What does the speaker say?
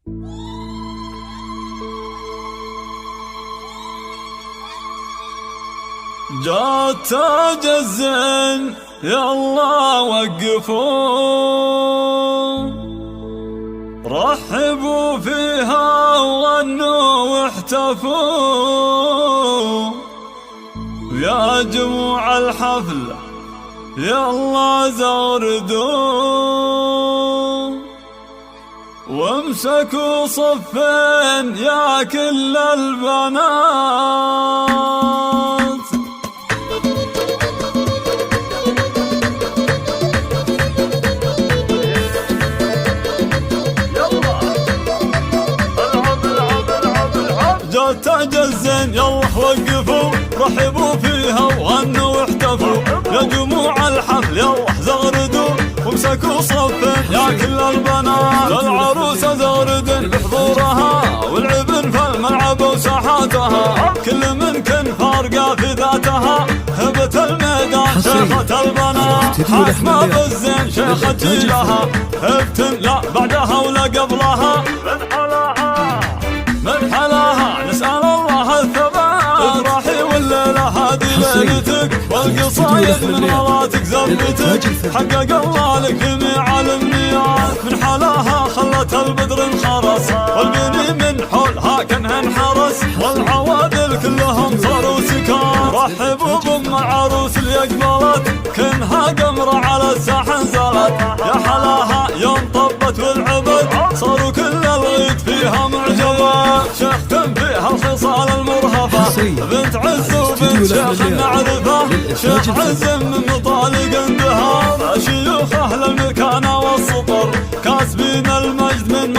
جات تاج الزين يلا وقفوا، رحبوا فيها وغنوا واحتفوا، يا جموع الحفلة يلا زغردوا، وامسكوا صفين يا كل البنات. جات تاج الزين يلا وقفوا، رحبوا فيها وغنوا واحتفوا، يا جموع الحفل يلا زغردوا، وامسكوا صفين يا كل البنات. العروسة زغردن بحضورها، والعبن في الملعب وساحاتها، كل من كن فارقة في ذاتها، هبة الميدان شيخة البنات. حاكمة بالزين شيخة جيلها، هبتن لا بعدها ولا قبلها، من حلاها نسأل الله الثبات. افرحي والليلة هذه ليلتك، والقصايد من غلاتك زبتك، حقق الله لك جميع الامنيات. من حلاها خلت البدر انخرس، والبني من حولها كانها انحرس، والعوادل كلهم صاروا سكان. رحبوا بام العروس اللي اقبلت، كانها قمرة على الساحة نزلت، يا حلاها يوم طبت والعبد، صاروا كل الغيط فيها معجبات. شيختم فيها الخصال المرهفة، بنت عز وبنت شيخ نعرفه، شيخ عز من مطالق اندهار، شيوخ اهل المكانة والسطر، كاسبين المجد من